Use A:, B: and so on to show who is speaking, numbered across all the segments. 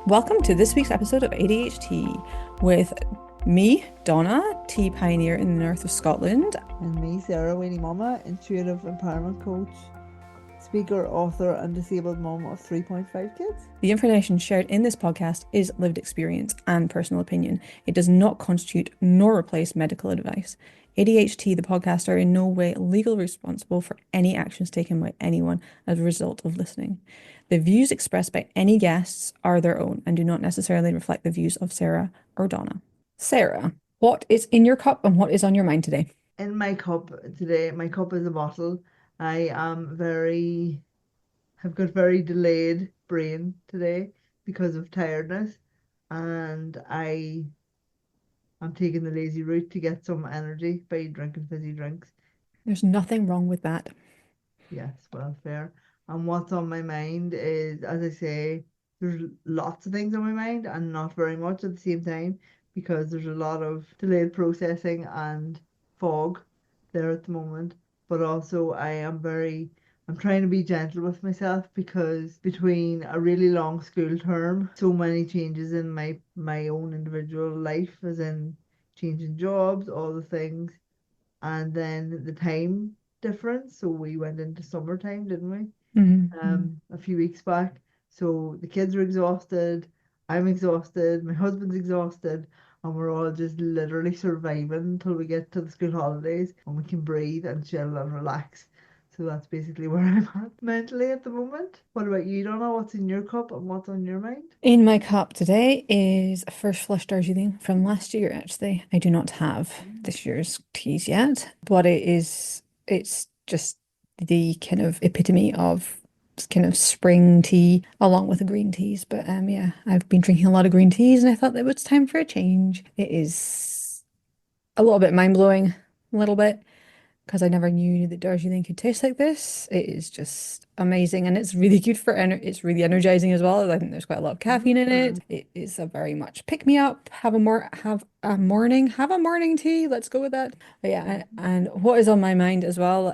A: Welcome to this week's episode of ADH Tea with me, Donna, tea pioneer in the north of Scotland.
B: And me, Sarah, Weenie Mama, intuitive empowerment coach, speaker, author, and disabled mom of 3.5 kids.
A: The information shared in this podcast is lived experience and personal opinion. It does not constitute nor replace medical advice. ADHT, the podcast, are in no way legally responsible for any actions taken by anyone as a result of listening. The views expressed by any guests are their own and do not necessarily reflect the views of Sarah or Donna. Sarah, what is in your cup and what is on your mind today?
B: In my cup today, my cup is a bottle. I am have got very delayed brain today because of tiredness, and I am taking the lazy route to get some energy by drinking fizzy drinks.
A: There's nothing wrong with that.
B: Yes, well, fair. And what's on my mind is, as I say, there's lots of things on my mind and not very much at the same time because there's a lot of delayed processing and fog there at the moment. But also, I'm trying to be gentle with myself because between a really long school term, so many changes in my own individual life, as in changing jobs, all the things, and then the time difference. So we went into summertime, didn't we? A few weeks back. So the kids are exhausted, I'm exhausted, my husband's exhausted, and we're all just literally surviving until we get to the school holidays and we can breathe and chill and relax. So that's basically where I'm at mentally at the moment. What about you, Donna? What's in your cup and what's on your mind?
A: In my cup today is a first flush Darjeeling from last year, actually. I do not have this year's teas yet, but it's just the kind of epitome of kind of spring tea along with the green teas. But yeah, I've been drinking a lot of green teas and I thought that it was time for a change. It is a little bit mind-blowing, a little bit because I never knew that Darjeeling could taste like this. It is just amazing and it's really good for it's really energizing as well. I think there's quite a lot of caffeine in
B: Mm,
A: it. It is a very much pick me up. Have a morning tea. Let's go with that. But yeah, and what is on my mind as well,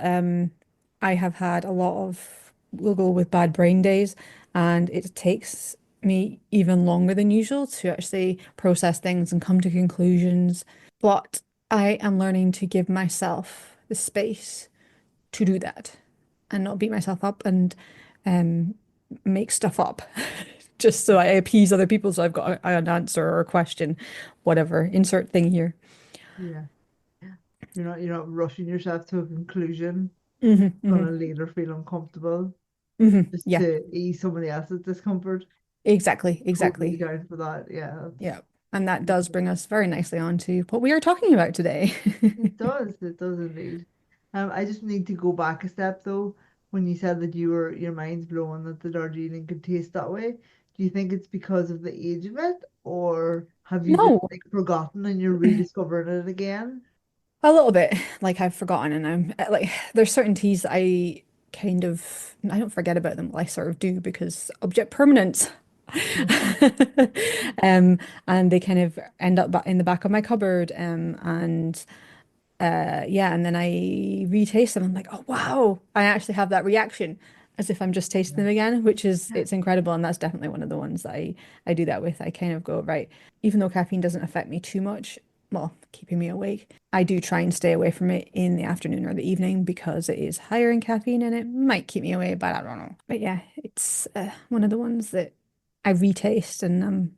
A: I have had a lot of we'll go with bad brain days and it takes me even longer than usual to actually process things and come to conclusions. But I am learning to give myself the space to do that and not beat myself up and um, make stuff up just so I appease other people. So I've got an answer or a question, whatever, insert thing here.
B: yeah. You're not rushing yourself to a conclusion.
A: Hmm.
B: Gonna later feel uncomfortable just
A: Yeah,
B: to ease somebody else's discomfort.
A: exactly,
B: Totally
A: exactly.
B: down for that. Yeah,
A: Yeah. And that does bring us very nicely on to what we are talking about today.
B: it does. It does indeed. I just need to go back a step though. When you said that your mind's blown that the Darjeeling could taste that way, do you think it's because of the age of it, or have you just
A: No,
B: like forgotten and you're rediscovering it again?
A: a little bit. Like I've forgotten, and I'm like, there's certain teas that I don't forget about them. Well, I sort of do because object permanence.
B: Yeah,
A: Um, and they kind of end up in the back of my cupboard. And yeah, and then I retaste them. I'm like, oh wow, I actually have that reaction as if I'm just tasting
B: yeah,
A: them again, which is
B: yeah,
A: it's incredible. And that's definitely one of the ones that I do that with. I kind of go, right, even though caffeine doesn't affect me too much, well, keeping me awake, I do try and stay away from it in the afternoon or the evening because it is higher in caffeine and it might keep me awake, but I don't know. But yeah, it's one of the ones that I retaste and I'm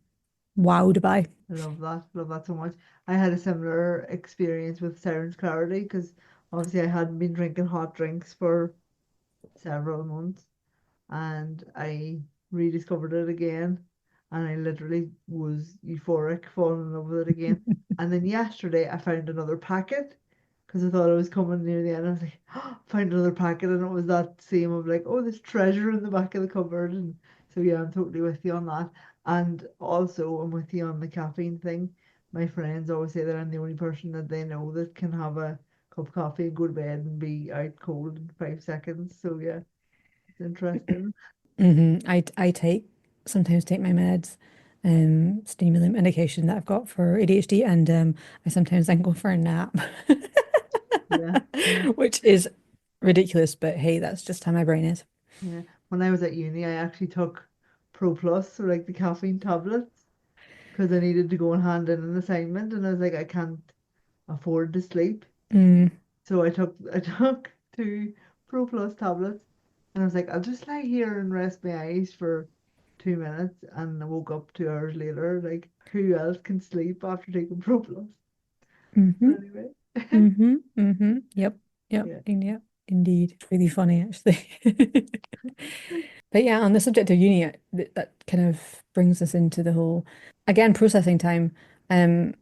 A: wowed by.
B: I love that so much. I had a similar experience with Siren's Clarity because obviously I hadn't been drinking hot drinks for several months and I rediscovered it again and I literally was euphoric, falling in love with it again. And then yesterday I found another packet because I thought I was coming near the end. I was like, oh, found another packet and it was that same of like, oh, there's treasure in the back of the cupboard. And so yeah, I'm totally with you on that. And also I'm with you on the caffeine thing. My friends always say that I'm the only person that they know that can have a cup of coffee and go to bed and be out cold in 5 seconds. So yeah, it's interesting.
A: I take sometimes take my meds, stimulant medication that I've got for ADHD, and I sometimes then go for a nap,
B: Yeah, yeah,
A: which is ridiculous, but hey, that's just how my brain is.
B: yeah. When I was at uni, I actually took Pro Plus, so like the caffeine tablets, because I needed to go and hand in an assignment, and I was like, I can't afford to sleep.
A: Mm,
B: So I took two Pro Plus tablets, and I was like, I'll just lie here and rest my eyes for 2 minutes, and I woke up 2 hours later. Like, who else can sleep after taking Pro Plus?
A: mm-hmm,
B: But anyway,
A: mm-hmm, mm-hmm. Yep, yep,
B: yeah,
A: yep, indeed. Really funny, actually. But yeah, on the subject of uni, that kind of brings us into the whole, again, processing time. Um,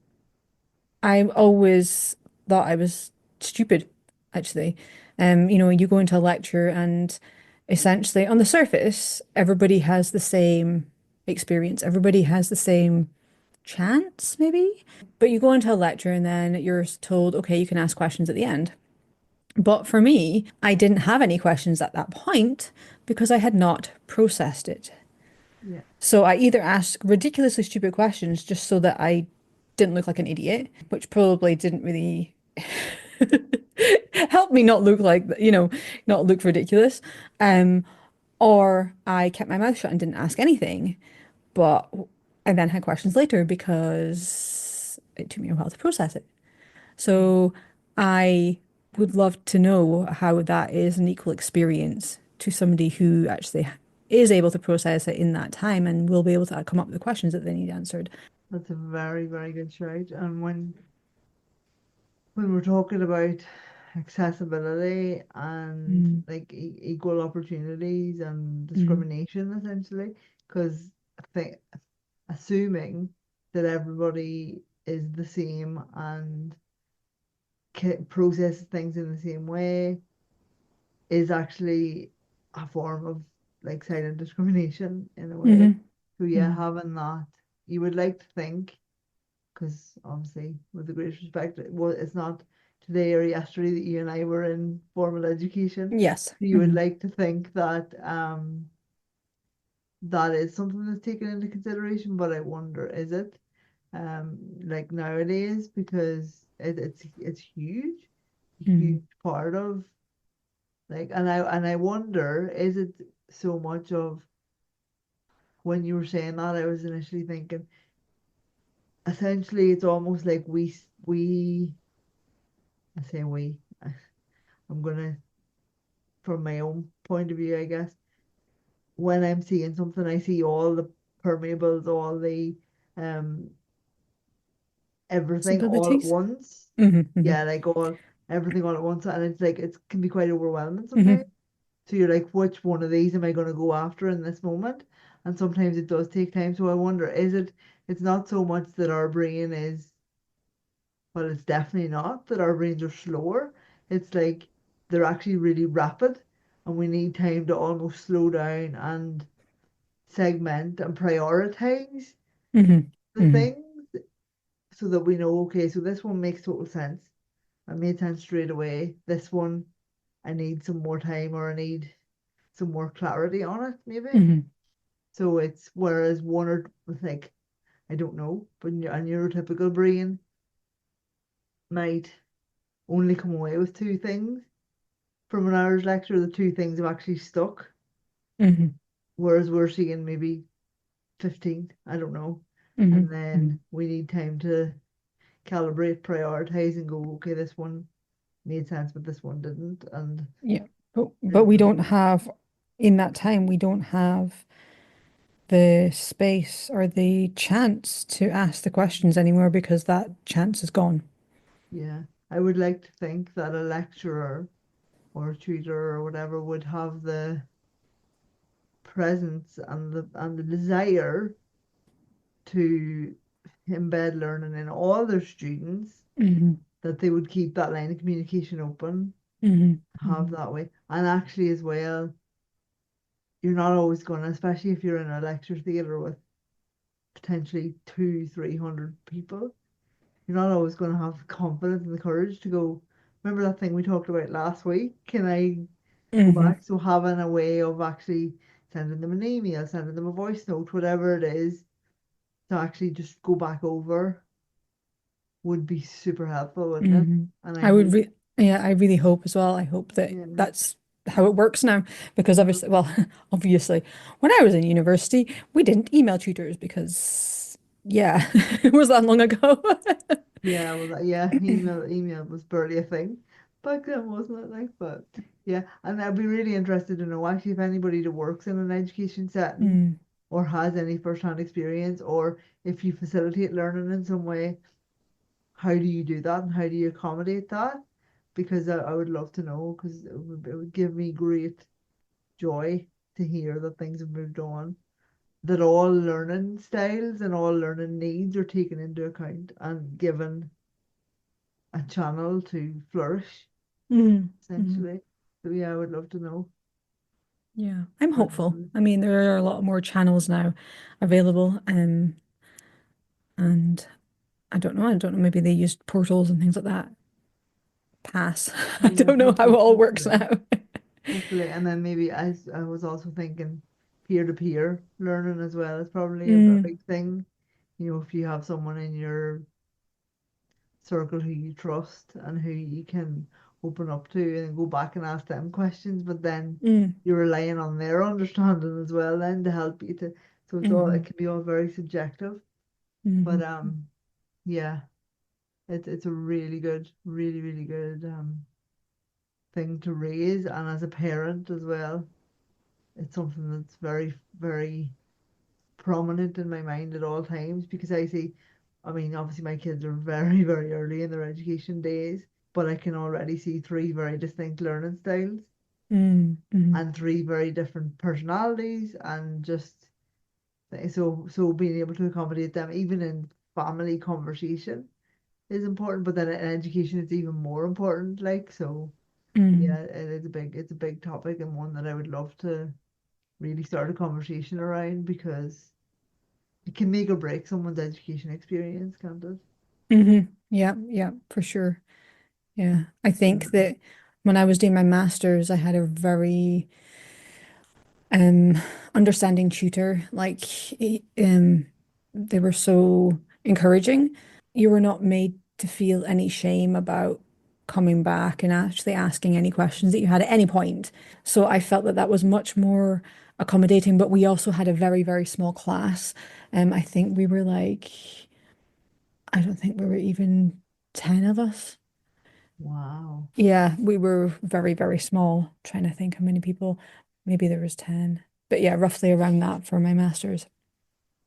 A: I always thought I was stupid, actually. You go into a lecture and essentially on the surface, everybody has the same experience. Everybody has the same chance, maybe. But you go into a lecture and then you're told, okay, you can ask questions at the end. But for me, I didn't have any questions at that point because I had not processed it.
B: yeah,
A: So I either asked ridiculously stupid questions just so that I didn't look like an idiot, which probably didn't really help me not look like, not look ridiculous. Um, or I kept my mouth shut and didn't ask anything. But I then had questions later because it took me a while to process it.
B: yeah.
A: So I would love to know how that is an equal experience to somebody who actually is able to process it in that time and will be able to come up with the questions that they need answered.
B: That's a very, very good shout. And when we're talking about accessibility and
A: Mm,
B: like equal opportunities and
A: mm,
B: discrimination, essentially, because I think assuming that everybody is the same and processes things in the same way is actually a form of like silent discrimination in a way.
A: hmm
B: So yeah,
A: hmm
B: having that, you would like to think, because obviously, with the greatest respect, it's not today or yesterday that you and I were in formal education.
A: Yes.
B: So you would
A: Hmm
B: like to think that that is something that's taken into consideration, but I wonder, is it? Like nowadays, because it's huge, a huge
A: hmm
B: part of like, and I wonder, is it so much of when you were saying that, I was initially thinking, essentially, it's almost like I say we, I'm gonna, from my own point of view, I guess, when I'm seeing something, I see all the permeables, all the um everything all at
A: Possibilities.
B: once.
A: Hmm hmm
B: Yeah, like all everything all at once, and it's like it can be quite overwhelming sometimes.
A: hmm
B: So you're like, which one of these am I going to go after in this moment? And sometimes it does take time. So I wonder, is it? It's not so much that our brain is, well, it's definitely not that our brains are slower. It's like they're actually really rapid, and we need time to almost slow down and segment and prioritize
A: hmm
B: the
A: hmm
B: things so that we know, okay, so this one makes total sense. It made sense straight away. This one, I need some more time or I need some more clarity on it, maybe.
A: hmm
B: So it's whereas one or like, I don't know, but a neurotypical brain might only come away with two things from an hour's lecture. The two things have actually stuck,
A: hmm
B: whereas we're seeing maybe 15, I don't know.
A: hmm
B: And
A: hmm
B: then we need time to calibrate, prioritize, and go, okay, this one made sense, but this one didn't. And
A: Yeah. But
B: there's
A: we
B: no,
A: don't have, in that time, we don't have the space or the chance to ask the questions anymore because that chance is gone.
B: yeah. I would like to think that a lecturer or a tutor or whatever would have the presence and the desire to embed learning in all their students,
A: Hmm
B: that they would keep that line of communication open,
A: hmm
B: have
A: hmm
B: that way. And actually as well, you're not always gonna, especially if you're in a lecture theatre with potentially 300 people, you're not always gonna have the confidence and the courage to go, remember that thing we talked about last week? Can I go
A: hmm
B: back? So having a way of actually sending them an email, sending them a voice note, whatever it is, to actually just go back over would be super helpful, wouldn't it?
A: hmm
B: And I
A: I would
B: hope,
A: re Yeah, I really hope as well. I hope that
B: yeah,
A: that's how it works now. Because obviously, well,
B: Absolutely.
A: obviously, when I was in university, we didn't email tutors because, yeah, it was that long ago.
B: Yeah, well, yeah, email was barely a thing back then, wasn't it? Like, but yeah, and I'd be really interested to know actually if anybody that works in an education setting
A: Mm,
B: or has any first-hand experience, or if you facilitate learning in some way, how do you do that and how do you accommodate that? Because I would love to know because it would give me great joy to hear that things have moved on, that all learning styles and all learning needs are taken into account and given a channel to flourish,
A: mm, mm.
B: essentially. So yeah, I would love to know.
A: Yeah, I'm
B: But
A: hopeful. I mean, there are a lot more channels now available, and I don't know. I don't know. Maybe they used portals and things like that. Pass. I
B: yeah,
A: don't know how it all works
B: hopefully,
A: now.
B: hopefully, and then maybe I was also thinking peer-to-peer learning as well is probably a
A: Mm,
B: big thing. You know, if you have someone in your circle who you trust and who you can open up to and go back and ask them questions, but then
A: mm,
B: you're relying on their understanding as well then to help you to, so it's all, it
A: hmm
B: can be all very subjective. But
A: hmm
B: yeah, it's a really good, really good thing to raise, and as a parent as well, it's something that's very prominent in my mind at all times because I see, I mean, obviously my kids are very early in their education days, but I can already see three very distinct learning styles
A: mm, mm,
B: and three very different personalities, and just so being able to accommodate them even in family conversation is important, but then in education it's even more important. Like so,
A: mm,
B: yeah, it's a big topic and one that I would love to really start a conversation around because it can make or break someone's education experience, can't it?
A: Yeah, yeah, for sure. Yeah. I think
B: Yeah.
A: that when I was doing my master's, I had a very um understanding tutor. Like they were so encouraging. You were not made to feel any shame about coming back and actually asking any questions that you had at any point. So I felt that that was much more accommodating, but we also had a very, very small class. I think we were like, I don't think we were even 10 of us.
B: Wow.
A: Yeah, we were very, very small. Trying to think how many people. Maybe there was 10. But yeah, roughly around that for my master's.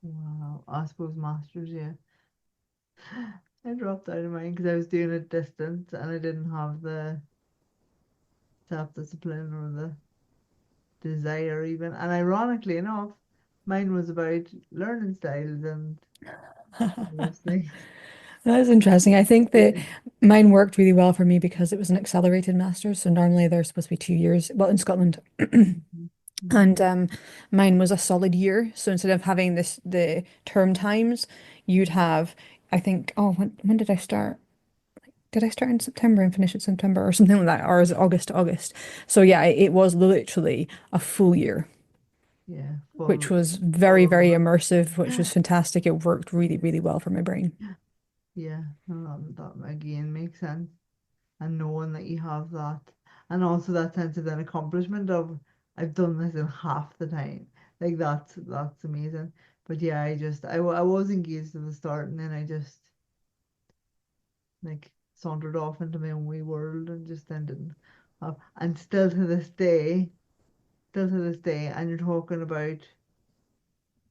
B: Wow. I suppose masters, yeah. I dropped out of mine because I was doing it distance and I didn't have the self-discipline or the desire even. And ironically enough, mine was about learning styles and those things.
A: That is interesting. I think that
B: Yeah.
A: mine worked really well for me because it was an accelerated master's. So normally they're supposed to be 2 years, well, in Scotland.
B: Mhm. Mhm.
A: And mine was a solid year. So instead of having the term times, you'd have, I think, oh, when did I start? Did I start in September and finish in September or something like that? Or is it August to August? So yeah, it was literally a full year,
B: Yeah,
A: which
B: full
A: was very,
B: full
A: very
B: on.
A: immersive, which was fantastic. It worked really, really well for my brain.
B: Yeah, no, that again makes sense. And knowing that you have that, and also that sense of an accomplishment of I've done this in half the time. Like that's amazing. But yeah, I was engaged at the start, and then I just like sauntered off into my own wee world and just then didn't have. And still to this day, and you're talking about,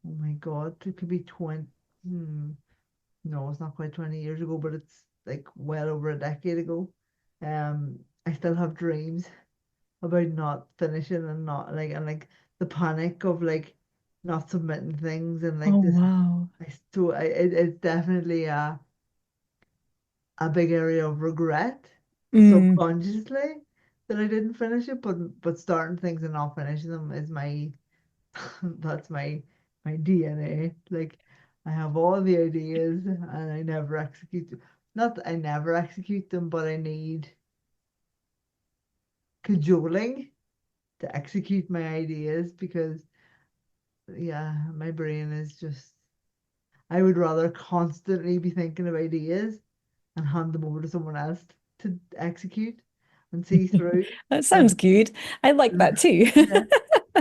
B: oh my God, it could be 20. Hmm, no, it's not quite 20 years ago, but it's like well over a decade ago. I still have dreams about not finishing and not like and like the panic of like not submitting things and
A: Oh,
B: like this.
A: wow.
B: It's definitely a big area of regret
A: Mm,
B: subconsciously that I didn't finish it, but starting things and not finishing them is my that's my DNA. Like I have all the ideas and I never execute them. Not that I never execute them, but I need cajoling to execute my ideas because yeah, my brain is just I would rather constantly be thinking of ideas and hand them over to someone else to execute and see through
A: That sounds
B: than
A: good. I like that too.
B: yeah,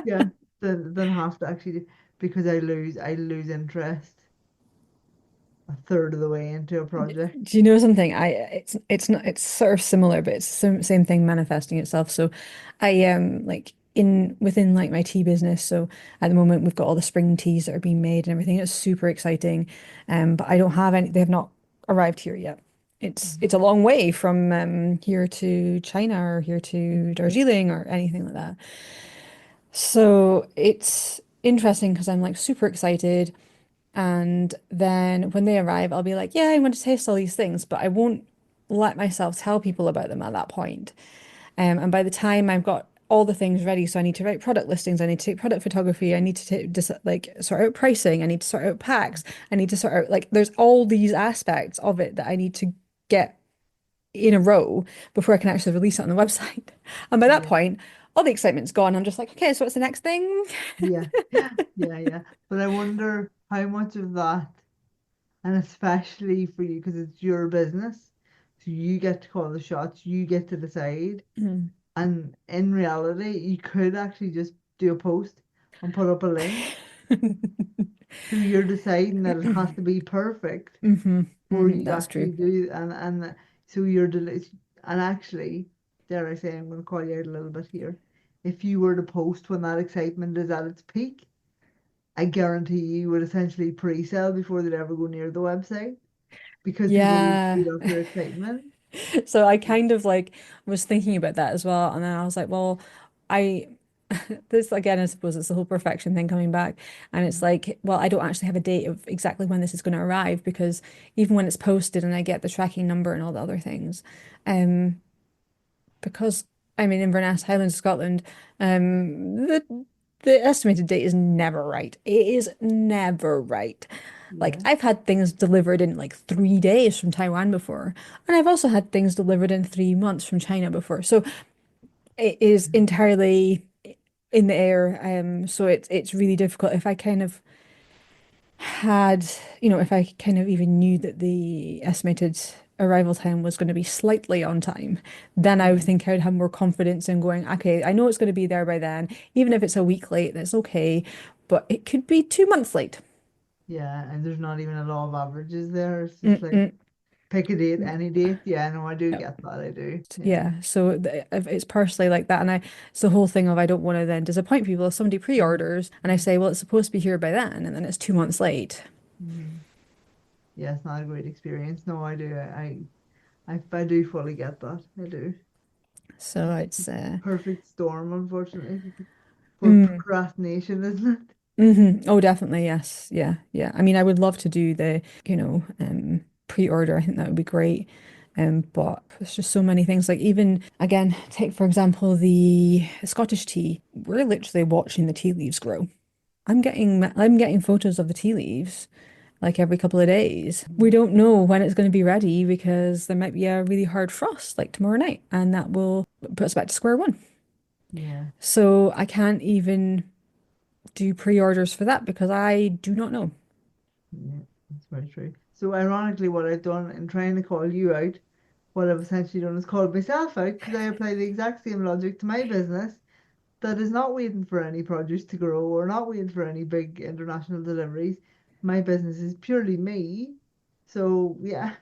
B: yeah, than have to actually do, because I lose interest a third of the way into a project.
A: Do you know something? It's not it's sort of similar, but it's the same thing manifesting itself. So I like in within like my tea business. So at the moment we've got all the spring teas that are being made and everything. It's super exciting. But I don't have any, they have not arrived here yet. It's a
B: Mhm.
A: long way from here to China or here to Darjeeling or anything like that. So it's interesting because I'm like super excited. And then when they arrive, I'll be like, yeah, I want to taste all these things, but I won't let myself tell people about them at that point. And by the time I've got all the things ready, so I need to write product listings, I need to take product photography, I need to like sort out pricing, I need to sort out packs, I need to sort out like there's all these aspects of it that I need to get in a row before I can actually release it on the website. And by that
B: Yeah,
A: point, all the excitement's gone. I'm just like, okay, so what's the next thing?
B: yeah, yeah, yeah. But I wonder how much of that, and especially for you, because it's your business, so you get to call the shots, you get to decide. And in reality, you could actually just do a post and put up a link. So you're deciding that it has to be perfect before you
A: That's true.
B: actually do, and so you're and actually, dare I say, I'm going to call you out a little bit here. If you were to post when that excitement is at its peak, I guarantee you would essentially pre-sell before they'd ever go near the website because people will
A: Yeah.
B: feed off your excitement.
A: So I kind of like was thinking about that as well. And then I was like, well, I this again, I suppose it's the whole perfection thing coming back. And it's like, well, I don't actually have a date of exactly when this is going to arrive because even when it's posted and I get the tracking number and all the other things, um, because I'm in Inverness, Highlands of Scotland, the estimated date is never right. It is never right. Like
B: Yeah,
A: I've had things delivered in like 3 days from Taiwan before, and I've also had things delivered in 3 months from China before. So it is entirely in the air. So it's really difficult if I kind of had, if I kind of even knew that the estimated arrival time was going to be slightly on time, then I would
B: yeah,
A: think I would have more confidence in going, okay, I know it's going to be there by then. Even if it's a week late, that's okay. But it could be 2 months late.
B: yeah. And there's not even a law of averages there. It's just like
A: Mm-mm.
B: pick a date, any date. Yeah, no, I do
A: Yep.
B: get that. I do. Yeah.
A: Yeah, so if it's partially like that, and it's the whole thing of I don't want to then disappoint people. If somebody pre-orders and I say, well, it's supposed to be here by then, and then it's 2 months late.
B: Mm-hmm. Yeah, it's not a great experience. No, I do. I do fully get that. I do.
A: So it's
B: Perfect storm, unfortunately, for
A: mm.
B: procrastination, isn't it?
A: Oh, definitely. Yes. Yeah. Yeah. I mean, I would love to do the, pre-order. I think that would be great. But there's just so many things. Like even again, take for example the Scottish tea. We're literally watching the tea leaves grow. I'm getting photos of the tea leaves like every couple of days. We
B: Mhm.
A: don't know when it's going to be ready because there might be a really hard frost like tomorrow night, and that will put us back to square one.
B: Yeah,
A: So I can't even do pre-orders for that because I do not know.
B: yeah, that's very true. So ironically, what I've done in trying to call you out, what I've essentially done is called myself out because I apply the exact same logic to my business that is not waiting for any produce to grow or not waiting for any big international deliveries. My business is purely me. So yeah,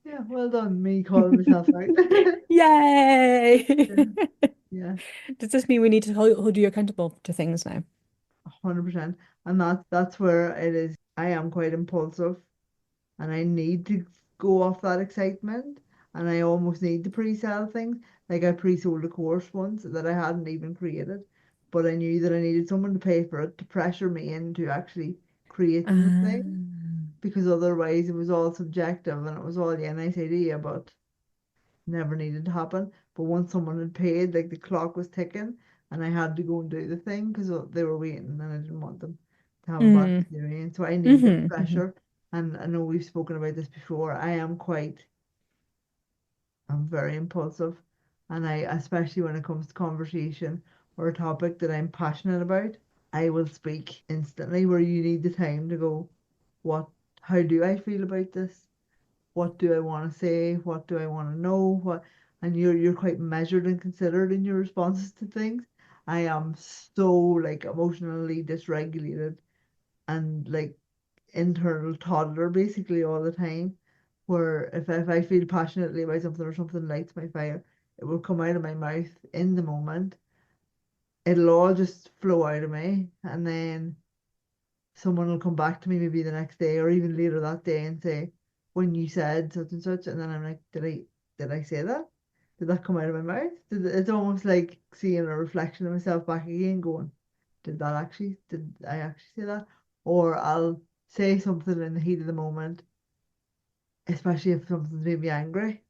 B: yeah, well done, me calling myself out.
A: Yay!
B: Yeah, yeah,
A: Does this mean we need to hold you accountable to things now?
B: 100%. And that's where it is. I am quite impulsive and I need to go off that excitement and I almost need to pre-sell things. Like I pre-sold a course once that I hadn't even created, but I knew that I needed someone to pay for it to pressure me into actually creating the thing because otherwise it was all subjective and it was all, yeah, nice idea, but never needed to happen. But once someone had paid, like the clock was ticking, and I had to go and do the thing because they were waiting, and I didn't want them to have a bad
A: Mm.
B: experience. So I need the
A: Hmm.
B: pressure, and I know we've spoken about this before. I'm very impulsive, and I, especially when it comes to conversation or a topic that I'm passionate about, I will speak instantly. Where you need the time to go, what? How do I feel about this? What do I want to say? What do I want to know? What? and you're quite measured and considered in your responses to things. I am so like emotionally dysregulated and like internal toddler basically all the time. Where if I feel passionately about something or something lights my fire, it will come out of my mouth in the moment. It'll all just flow out of me, and then someone will come back to me maybe the next day or even later that day and say, when you said such and such, and then I'm like, did I say that? Did that come out of my mouth? It's almost like seeing a reflection of myself back again, going, did I actually say that? Or I'll say something in the heat of the moment, especially if something's made me angry,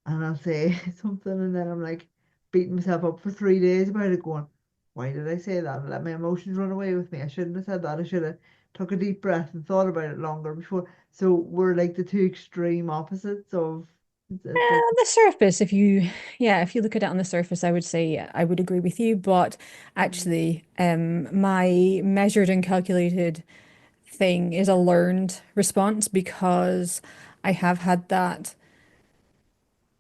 B: and I'll say something, and then I'm like beating myself up for 3 days about it, going, why did I say that? And let my emotions run away with me. I shouldn't have said that. I should have took a deep breath and thought about it longer before. So we're like the two extreme opposites of it's like
A: On the surface, if you look at it on the surface, I would say I would agree with you. But
B: mm,
A: actually, my measured and calculated thing is a learned response because I have had that.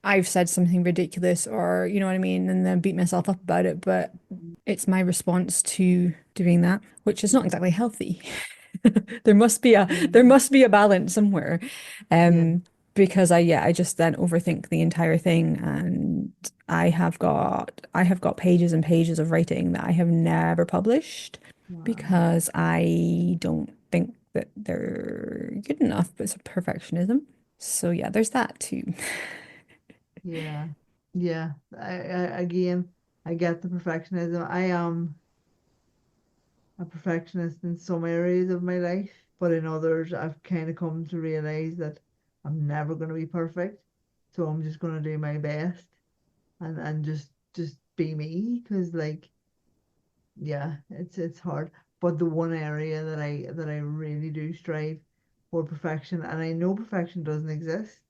A: I've said something ridiculous or you know what I mean, and then beat myself up about it, but it's my response to doing that, which is not exactly healthy. There must be a there
B: yeah,
A: must be a balance somewhere.
B: yeah,
A: Um, because I just then overthink the entire thing and I have got pages and pages of writing that I have never published
B: wow,
A: because I don't think that they're good enough. It's a perfectionism. So yeah, there's that too.
B: yeah, yeah. Again, I get the perfectionism. I am a perfectionist in some areas of my life, but in others, I've kind of come to realize that I'm never going to be perfect. So I'm just going to do my best and just be me because like yeah, it's hard. But the one area that I really do strive for perfection, and I know perfection doesn't exist,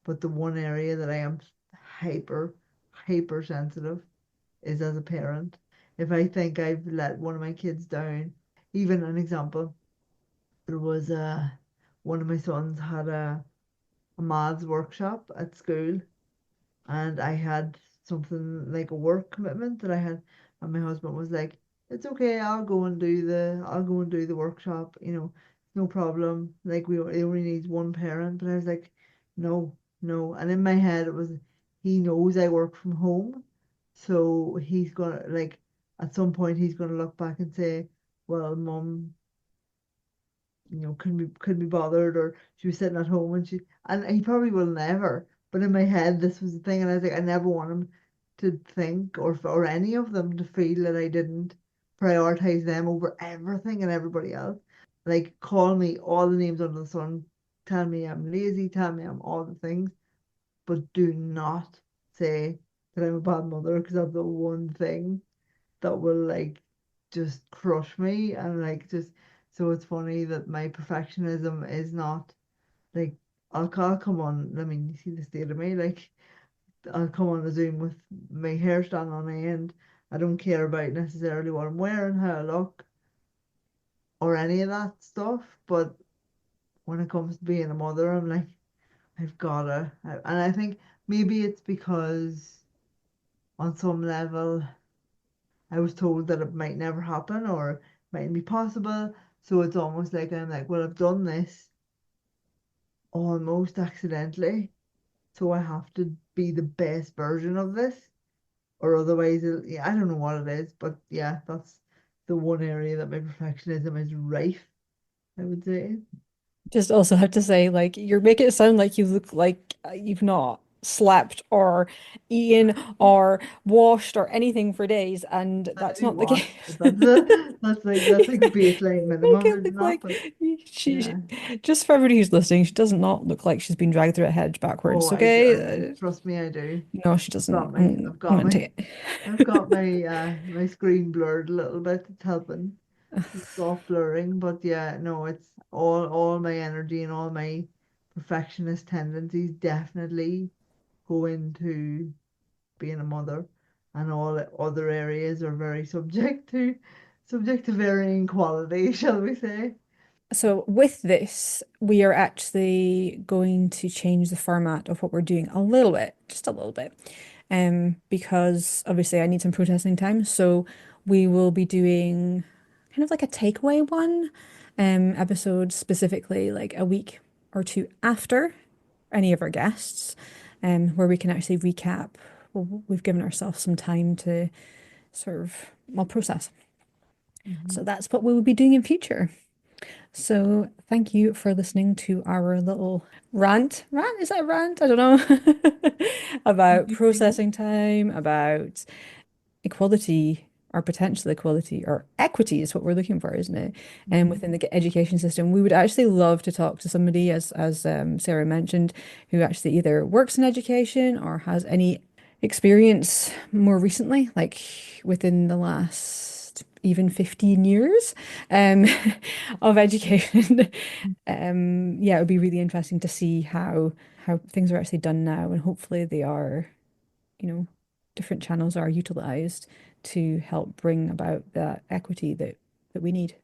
B: but the one area that I am hyper hyper sensitive is as a parent. If I think I've let one of my kids down, even an example, there was one of my sons had a maths workshop at school, and I had something like a work commitment that I had, and my husband was like, "It's okay, I'll go and do the workshop, no problem. Like it only needs one parent." But I was like, "No, no." And in my head it was, he knows I work from home, so he's gonna like at some point he's gonna look back and say, "Well, mom, couldn't be bothered, or she was sitting at home and he probably will never, but in my head this was the thing, and I was like, I never want him to think, or any of them to feel that I didn't prioritize them over everything and everybody else. Like, call me all the names under the sun, tell me I'm lazy, tell me I'm all the things, but do not say that I'm a bad mother, because that's the one thing that will like just crush me, and like just so it's funny that my perfectionism is not like, I'll come on, I mean, you see the state of me, like I'll come on a Zoom with my hair standing on end. I don't care about necessarily what I'm wearing, how I look, or any of that stuff, but when it comes to being a mother, I'm like, and I think maybe it's because on some level I was told that it might never happen or mightn't be possible. So it's almost like I'm like, well, I've done this almost accidentally. So I have to be the best version of this, or otherwise, yeah, I don't know what it is. But yeah, that's the one area that my perfectionism is rife, I would say.
A: Just also have to say, like, you're making it sound like you look like you've not slept or eaten or washed or anything for days, and
B: I
A: that's
B: do
A: not the case.
B: wash, but that's like baseline
A: Make
B: minimum,
A: it
B: isn't
A: look
B: that?
A: like
B: But
A: she,
B: yeah.
A: just for everybody who's listening, she does not look like she's been dragged through a hedge
B: Oh,
A: backwards,
B: I
A: okay?
B: trust me, I do.
A: No, she
B: I've got
A: doesn't.
B: my I've
A: I'm
B: got
A: gonna
B: my
A: take it.
B: I've got my screen blurred a little bit. It's helping. Soft blurring, but yeah, no, it's all my energy and all my perfectionist tendencies definitely go into being a mother, and all the other areas are very subject to varying quality, shall we say?
A: So with this, we are actually going to change the format of what we're doing a little bit, just a little bit, because obviously I need some protesting time. So we will be doing kind of like a takeaway one, episode specifically like a week or two after any of our guests, where we can actually recap. Well, we've given ourselves some time to sort of, well, process.
B: Hmm.
A: So that's what we will be doing in future. So thank you for listening to our little rant. Rant? Is that a rant? I don't know. About processing time, about equality or potential equality or equity is what we're looking for, isn't it? And
B: Hmm.
A: within the education system, we would actually love to talk to somebody, as Sarah mentioned, who actually either works in education or has any experience more recently, like within the last even 15 years, um, of education. Yeah, it would be really interesting to see how things are actually done now, and hopefully they are, you know, different channels are utilized to help bring about that equity that we need.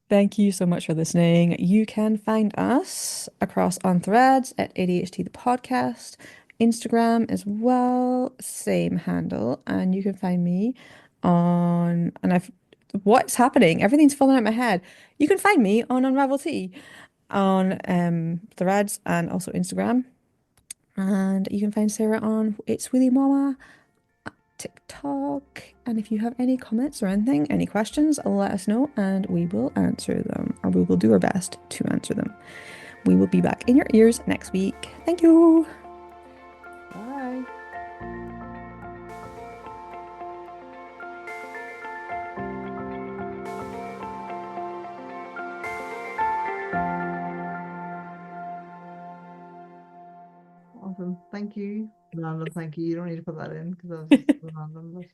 A: Thank you so much for listening. You can find us across on threads at ADHT the podcast, Instagram as well, same handle, and you can find me on and I've what's happening? Everything's falling out my head. You can find me on Unravel Tea on threads and also Instagram. And you can find Sarah on It's Willy Mama TikTok. And if you have any comments or anything, any questions, let us know and we will answer them, or we will do our best to answer them. We will be back in your ears next week. Thank you.
B: Bye. Awesome. Thank you. Random thank you. You don't need to put that in because that was just random, but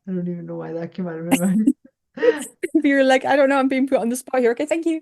B: I don't even know why that came out of my mouth.
A: If you're like, I don't know, I'm being put on the spot here. Okay, thank you.